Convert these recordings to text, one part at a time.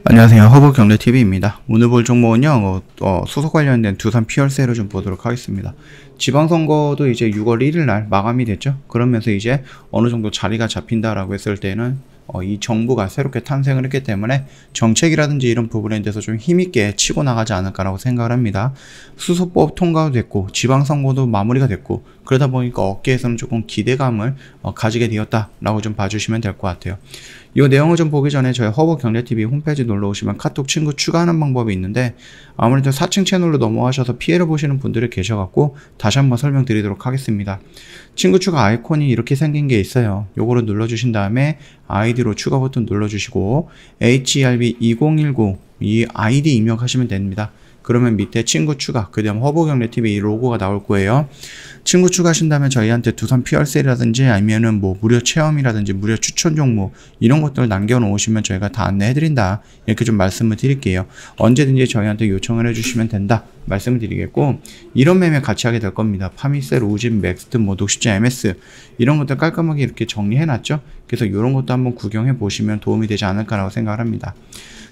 안녕하세요, 허브경제TV입니다. 오늘 볼 종목은요, 수소 관련된 두산 피월세를 좀 보도록 하겠습니다. 지방선거도 이제 6월 1일날 마감이 됐죠. 그러면서 이제 어느 정도 자리가 잡힌다라고 했을 때는 이 정부가 새롭게 탄생을 했기 때문에 정책이라든지 이런 부분에 대해서 좀 힘있게 치고 나가지 않을까라고 생각을 합니다. 수소법 통과도 됐고 지방선거도 마무리가 됐고 그러다 보니까 업계에서는 조금 기대감을 가지게 되었다라고 좀 봐주시면 될 것 같아요. 이 내용을 좀 보기 전에 저희 허브경제TV 홈페이지 놀러 오시면 카톡 친구 추가하는 방법이 있는데 아무래도 4층 채널로 넘어가셔서 피해를 보시는 분들이 계셔갖고 다시 한번 설명드리도록 하겠습니다. 친구 추가 아이콘이 이렇게 생긴 게 있어요. 요거를 눌러주신 다음에 아이디로 추가 버튼 눌러주시고 HERB2010 이 아이디 입력하시면 됩니다. 그러면 밑에 친구 추가, 그 다음 허브경제TV 로고가 나올 거예요. 친구 추가하신다면 저희한테 두산 피월세라든지 아니면은 뭐 무료 체험이라든지 무료 추천 종목 이런 것들 남겨놓으시면 저희가 다 안내해드린다. 이렇게 좀 말씀을 드릴게요. 언제든지 저희한테 요청을 해주시면 된다. 말씀을 드리겠고, 이런 매매 같이 하게 될 겁니다. 파미셀, 우진, 맥스트, 뭐 녹십자, MS 이런 것들 깔끔하게 이렇게 정리해놨죠. 그래서 이런 것도 한번 구경해 보시면 도움이 되지 않을까라고 생각을 합니다.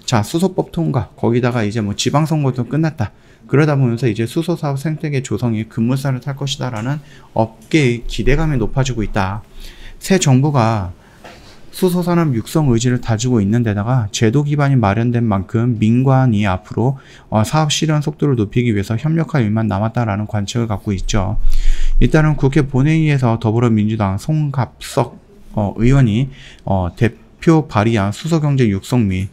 자, 수소법 통과, 거기다가 이제 뭐 지방선거도 끝났다. 그러다 보면서 이제 수소사업 생태계 조성이 급물살을 탈 것이다 라는 업계의 기대감이 높아지고 있다. 새 정부가 수소산업 육성 의지를 다지고 있는 데다가 제도 기반이 마련된 만큼 민관이 앞으로 사업 실현 속도를 높이기 위해서 협력할 일만 남았다라는 관측을 갖고 있죠. 일단은 국회 본회의에서 더불어민주당 송갑석 의원이 대표 발의한 수소경제 육성 및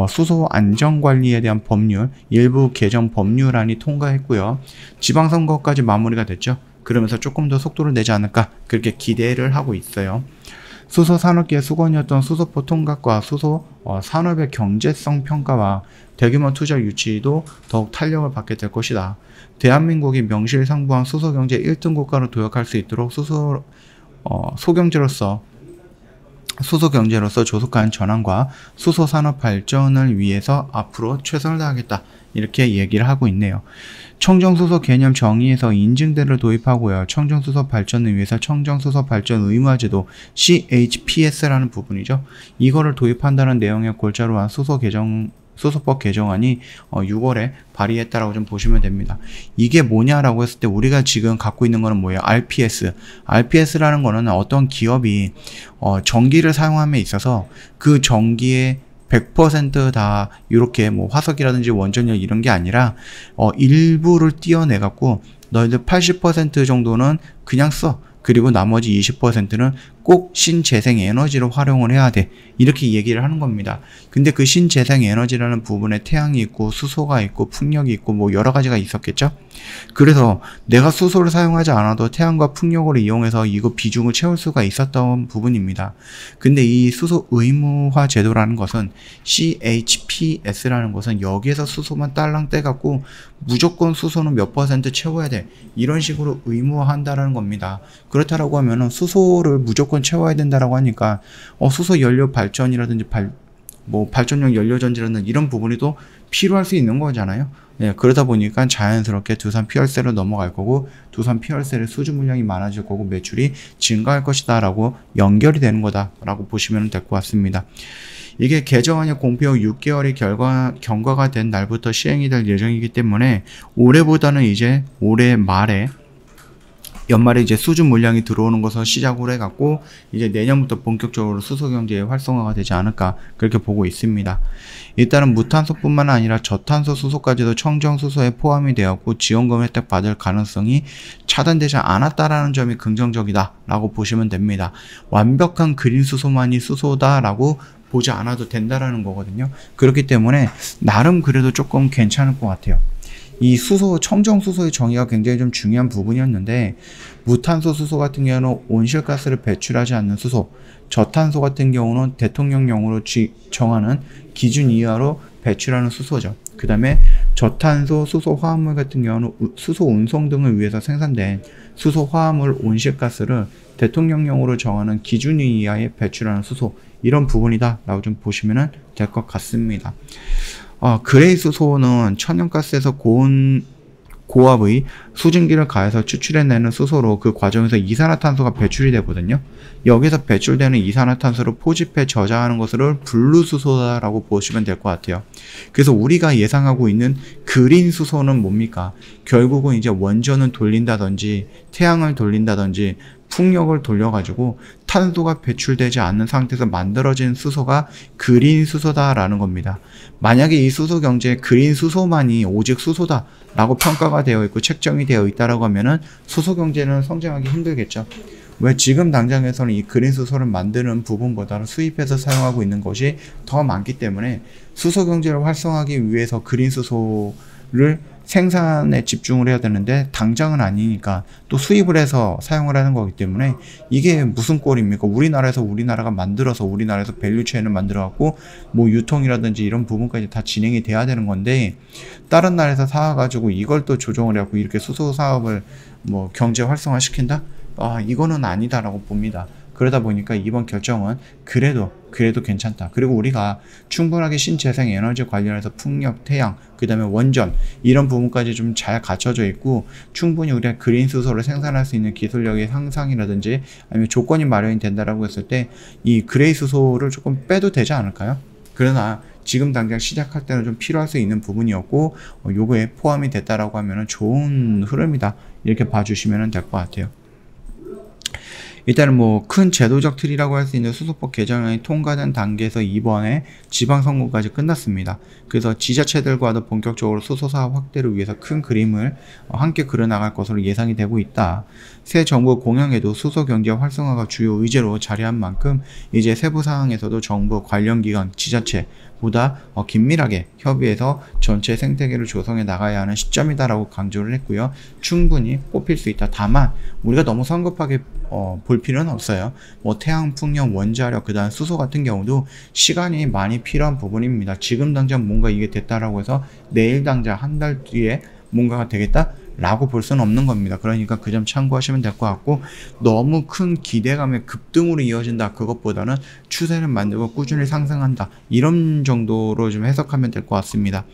수소 안전관리에 대한 법률 일부 개정 법률안이 통과했고요. 지방선거까지 마무리가 됐죠. 그러면서 조금 더 속도를 내지 않을까 그렇게 기대를 하고 있어요. 수소 산업계의 수건이었던 수소법 통과과 수소 산업의 경제성 평가와 대규모 투자 유치도 더욱 탄력을 받게 될 것이다. 대한민국이 명실상부한 수소경제 1등 국가로 도약할 수 있도록 수소경제로서 조속한 전환과 수소산업 발전을 위해서 앞으로 최선을 다하겠다. 이렇게 얘기를 하고 있네요. 청정수소 개념 정의에서 인증대를 도입하고요. 청정수소 발전을 위해서 청정수소 발전 의무화제도 CHPS라는 부분이죠. 이거를 도입한다는 내용의 골자로 한 수소법 개정안이 6월에 발의했다라고 좀 보시면 됩니다. 이게 뭐냐라고 했을 때 우리가 지금 갖고 있는 거는 뭐예요? RPS. RPS라는 거는 어떤 기업이 전기를 사용함에 있어서 그 전기에 100% 다 이렇게 뭐 화석이라든지 원전력 이런 게 아니라 일부를 띄어내 갖고 너희들 80% 정도는 그냥 써. 그리고 나머지 20%는 꼭 신재생 에너지로 활용을 해야 돼. 이렇게 얘기를 하는 겁니다. 근데 그 신재생 에너지라는 부분에 태양이 있고 수소가 있고 풍력이 있고 뭐 여러 가지가 있었겠죠? 그래서 내가 수소를 사용하지 않아도 태양과 풍력을 이용해서 이거 비중을 채울 수가 있었던 부분입니다. 근데 이 수소 의무화 제도라는 것은 CHPS라는 것은 여기에서 수소만 딸랑 떼갖고 무조건 수소는 몇 % 채워야 돼. 이런 식으로 의무화한다라는 겁니다. 그렇다라고 하면은 수소를 무조건 채워야 된다라고 하니까 수소 연료 발전이라든지 발전용 연료전지라는 이런 부분이 또 필요할 수 있는 거잖아요. 네, 그러다 보니까 자연스럽게 두산 피월세로 넘어갈 거고 두산 피월세의 수주 물량이 많아질 거고 매출이 증가할 것이다 라고 연결이 되는 거다 라고 보시면 될 것 같습니다. 이게 개정안이 공표 후 6개월이 경과가 된 날부터 시행이 될 예정이기 때문에 올해보다는 이제 올해 말에 연말에 이제 수주 물량이 들어오는 것을 시작으로 해갖고 이제 내년부터 본격적으로 수소경제의 활성화가 되지 않을까 그렇게 보고 있습니다. 일단은 무탄소뿐만 아니라 저탄소 수소까지도 청정수소에 포함이 되었고 지원금 혜택 받을 가능성이 차단되지 않았다라는 점이 긍정적이다 라고 보시면 됩니다. 완벽한 그린 수소만이 수소다 라고 보지 않아도 된다라는 거거든요. 그렇기 때문에 나름 그래도 조금 괜찮을 것 같아요. 이 청정수소의 정의가 굉장히 좀 중요한 부분이었는데 무탄소 수소 같은 경우는 온실가스를 배출하지 않는 수소, 저탄소 같은 경우는 대통령령으로 정하는 기준 이하로 배출하는 수소죠. 그 다음에 저탄소 수소 화합물 같은 경우는 수소 운송 등을 위해서 생산된 수소 화합물 온실가스를 대통령령으로 정하는 기준 이하에 배출하는 수소, 이런 부분이다 라고 좀 보시면 될 것 같습니다. 그레이 수소는 천연가스에서 고압의 수증기를 가해서 추출해내는 수소로 그 과정에서 이산화탄소가 배출이 되거든요. 여기서 배출되는 이산화탄소를 포집해 저장하는 것을 분류수소다라고 보시면 될 것 같아요. 그래서 우리가 예상하고 있는 그린 수소는 뭡니까? 결국은 이제 원전을 돌린다든지 태양을 돌린다든지 풍력을 돌려가지고 탄소가 배출되지 않는 상태에서 만들어진 수소가 그린 수소다라는 겁니다. 만약에 이 수소 경제에 그린 수소만이 오직 수소다라고 평가가 되어 있고 책정이 되어 있다라고 하면은 수소 경제는 성장하기 힘들겠죠. 왜 지금 당장에서는 이 그린 수소를 만드는 부분보다는 수입해서 사용하고 있는 것이 더 많기 때문에 수소 경제를 활성화하기 위해서 그린 수소를 생산에 집중을 해야 되는데 당장은 아니니까 또 수입을 해서 사용을 하는 거기 때문에 이게 무슨 꼴입니까? 우리나라에서 우리나라가 만들어서 우리나라에서 밸류체인을 만들어 갖고 뭐 유통이라든지 이런 부분까지 다 진행이 돼야 되는 건데 다른 나라에서 사와가지고 이걸 또 조정을 해갖고 이렇게 수소 사업을 뭐 경제 활성화 시킨다? 이거는 아니다라고 봅니다. 그러다 보니까 이번 결정은 그래도 괜찮다. 그리고 우리가 충분하게 신재생 에너지 관련해서 풍력, 태양, 그 다음에 원전 이런 부분까지 좀 잘 갖춰져 있고 충분히 우리가 그린 수소를 생산할 수 있는 기술력의 향상이라든지 아니면 조건이 마련이 된다라고 했을 때 이 그레이 수소를 조금 빼도 되지 않을까요? 그러나 지금 당장 시작할 때는 좀 필요할 수 있는 부분이었고 요거에 포함이 됐다라고 하면은 좋은 흐름이다. 이렇게 봐주시면 될 것 같아요. 일단은 뭐 큰 제도적 틀이라고 할 수 있는 수소법 개정안이 통과된 단계에서 이번에 지방선거까지 끝났습니다. 그래서 지자체들과도 본격적으로 수소 사업 확대를 위해서 큰 그림을 함께 그려나갈 것으로 예상이 되고 있다. 새 정부 공약에도 수소 경제 활성화가 주요 의제로 자리한 만큼 이제 세부 사항에서도 정부 관련 기관 지자체 보다 긴밀하게 협의해서 전체 생태계를 조성해 나가야 하는 시점이다라고 강조를 했고요. 충분히 뽑힐 수 있다. 다만 우리가 너무 성급하게 볼 필요는 없어요. 뭐 태양, 풍력, 원자력, 그 다음 수소 같은 경우도 시간이 많이 필요한 부분입니다. 지금 당장 뭔가 이게 됐다라고 해서 내일 당장 한 달 뒤에 뭔가가 되겠다? 라고 볼 수는 없는 겁니다. 그러니까 그 점 참고하시면 될 것 같고 너무 큰 기대감의 급등으로 이어진다 그것보다는 추세를 만들고 꾸준히 상승한다 이런 정도로 좀 해석하면 될 것 같습니다.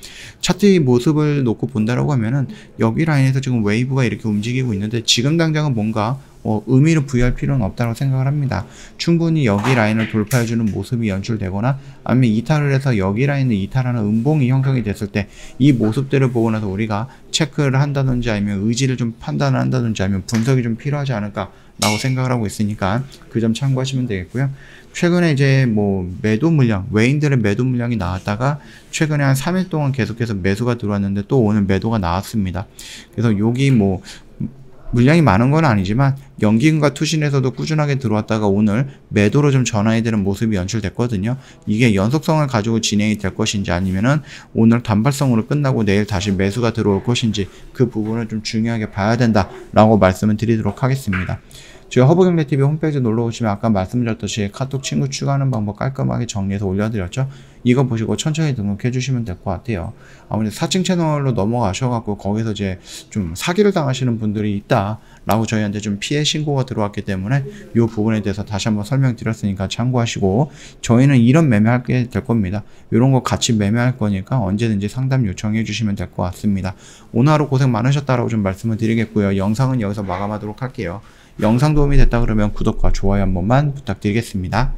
차트의 모습을 놓고 본다라고 하면은 여기 라인에서 지금 웨이브가 이렇게 움직이고 있는데 지금 당장은 뭔가 의미를 부여할 필요는 없다고 생각을 합니다. 충분히 여기 라인을 돌파해주는 모습이 연출되거나 아니면 이탈을 해서 여기 라인을 이탈하는 음봉이 형성이 됐을 때 이 모습들을 보고 나서 우리가 체크를 한다든지 아니면 의지를 좀 판단을 한다든지 아니면 분석이 좀 필요하지 않을까 라고 생각을 하고 있으니까 그 점 참고하시면 되겠고요. 최근에 이제 뭐 매도 물량, 외인들의 매도 물량이 나왔다가 최근에 한 3일 동안 계속해서 매수가 들어왔는데 또 오늘 매도가 나왔습니다. 그래서 여기 뭐 물량이 많은 건 아니지만 연기금과 투신에서도 꾸준하게 들어왔다가 오늘 매도로 좀 전환이 되는 모습이 연출됐거든요. 이게 연속성을 가지고 진행이 될 것인지 아니면은 오늘 단발성으로 끝나고 내일 다시 매수가 들어올 것인지 그 부분을 좀 중요하게 봐야 된다라고 말씀을 드리도록 하겠습니다. 저희 허브경제TV 홈페이지 놀러오시면 아까 말씀드렸듯이 카톡 친구 추가하는 방법 깔끔하게 정리해서 올려드렸죠. 이거 보시고 천천히 등록해 주시면 될 것 같아요. 아무래도 4층 채널로 넘어가셔갖고 거기서 이제 좀 사기를 당하시는 분들이 있다 라고 저희한테 좀 피해 신고가 들어왔기 때문에 이 부분에 대해서 다시 한번 설명드렸으니까 참고하시고 저희는 이런 매매하게 될 겁니다. 이런 거 같이 매매할 거니까 언제든지 상담 요청해 주시면 될 것 같습니다. 오늘 하루 고생 많으셨다라고 좀 말씀을 드리겠고요. 영상은 여기서 마감하도록 할게요. 영상 도움이 됐다 그러면 구독과 좋아요 한 번만 부탁드리겠습니다.